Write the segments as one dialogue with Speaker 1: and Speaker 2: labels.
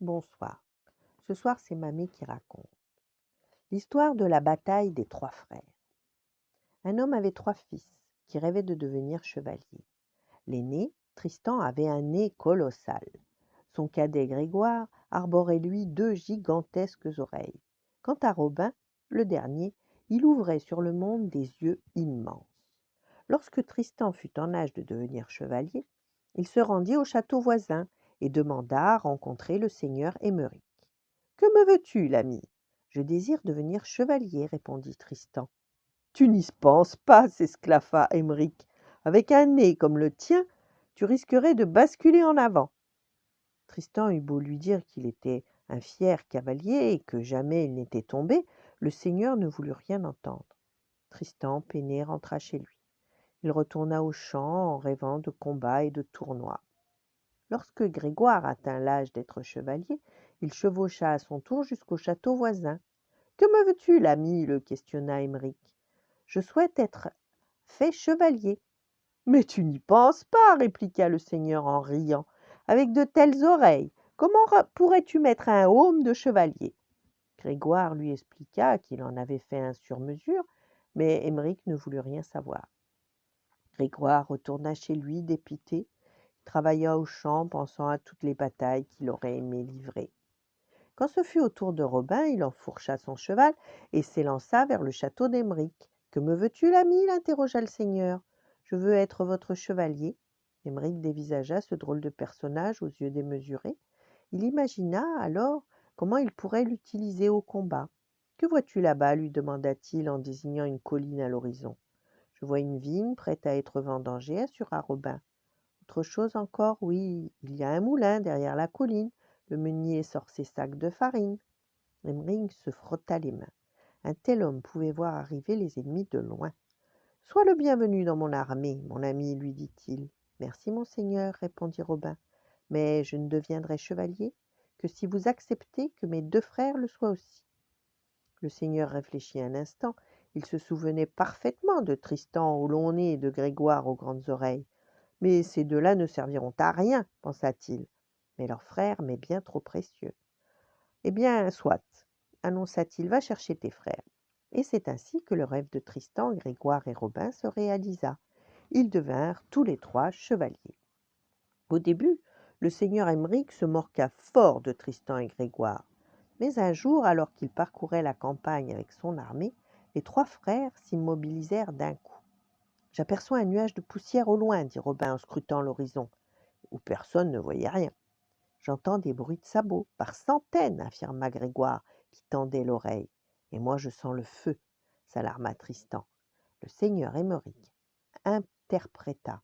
Speaker 1: Bonsoir. Ce soir, c'est Mamie qui raconte. L'histoire de la bataille des trois frères. Un homme avait trois fils qui rêvaient de devenir chevaliers. L'aîné, Tristan, avait un nez colossal. Son cadet Grégoire arborait lui deux gigantesques oreilles. Quant à Robin, le dernier, il ouvrait sur le monde des yeux immenses. Lorsque Tristan fut en âge de devenir chevalier, il se rendit au château voisin et demanda à rencontrer le seigneur Émeric. Que me veux-tu, l'ami? Je désire devenir chevalier, répondit Tristan. Tu n'y penses pas, s'esclaffa Émeric. Avec un nez comme le tien, tu risquerais de basculer en avant. Tristan eut beau lui dire qu'il était un fier cavalier et que jamais il n'était tombé, le seigneur ne voulut rien entendre. Tristan, peiné, rentra chez lui. Il retourna au champ en rêvant de combats et de tournois. Lorsque Grégoire atteint l'âge d'être chevalier, il chevaucha à son tour jusqu'au château voisin. Que me veux-tu, l'ami? Le questionna Émeric. Je souhaite être fait chevalier. Mais tu n'y penses pas, répliqua le seigneur en riant. Avec de telles oreilles, comment pourrais-tu mettre un aume de chevalier? Grégoire lui expliqua qu'il en avait fait un sur mesure, mais Émeric ne voulut rien savoir. Grégoire retourna chez lui dépité, travailla au champ, pensant à toutes les batailles qu'il aurait aimé livrer. Quand ce fut au tour de Robin, il enfourcha son cheval et s'élança vers le château d'Émeric. Que me veux-tu, l'ami? L'interrogea le seigneur. Je veux être votre chevalier. Émeric dévisagea ce drôle de personnage aux yeux démesurés. Il imagina alors comment il pourrait l'utiliser au combat. Que vois-tu là-bas? Lui demanda-t-il en désignant une colline à l'horizon. Je vois une vigne prête à être vendangée, assura Robin. Autre chose encore, oui, il y a un moulin derrière la colline. Le meunier sort ses sacs de farine. Émeric se frotta les mains. Un tel homme pouvait voir arriver les ennemis de loin. Sois le bienvenu dans mon armée, mon ami, lui dit-il. Merci, monseigneur, répondit Robin. Mais je ne deviendrai chevalier que si vous acceptez que mes deux frères le soient aussi. Le seigneur réfléchit un instant. Il se souvenait parfaitement de Tristan au long nez et de Grégoire aux grandes oreilles. Mais ces deux-là ne serviront à rien, pensa-t-il. Mais leur frère m'est bien trop précieux. Eh bien, soit, annonça-t-il, va chercher tes frères. Et c'est ainsi que le rêve de Tristan, Grégoire et Robin se réalisa. Ils devinrent tous les trois chevaliers. Au début, le seigneur Émeric se moqua fort de Tristan et Grégoire. Mais un jour, alors qu'il parcourait la campagne avec son armée, les trois frères s'immobilisèrent d'un coup. J'aperçois un nuage de poussière au loin, dit Robin en scrutant l'horizon, où personne ne voyait rien. J'entends des bruits de sabots, par centaines, affirma Grégoire, qui tendait l'oreille. Et moi je sens le feu, s'alarma Tristan. Le seigneur Émeric interpréta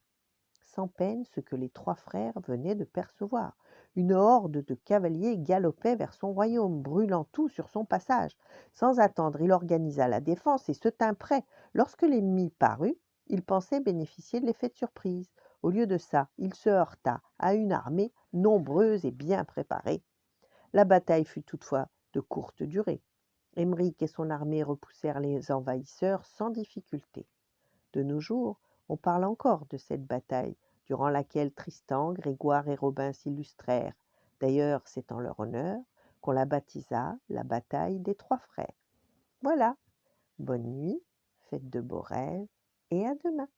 Speaker 1: sans peine ce que les trois frères venaient de percevoir. Une horde de cavaliers galopait vers son royaume, brûlant tout sur son passage. Sans attendre, il organisa la défense et se tint prêt. Lorsque l'ennemi parut, il pensait bénéficier de l'effet de surprise. Au lieu de ça, il se heurta à une armée nombreuse et bien préparée. La bataille fut toutefois de courte durée. Émeric et son armée repoussèrent les envahisseurs sans difficulté. De nos jours, on parle encore de cette bataille, durant laquelle Tristan, Grégoire et Robin s'illustrèrent. D'ailleurs, c'est en leur honneur qu'on la baptisa la bataille des trois frères. Voilà, bonne nuit, faites de beaux rêves et à demain.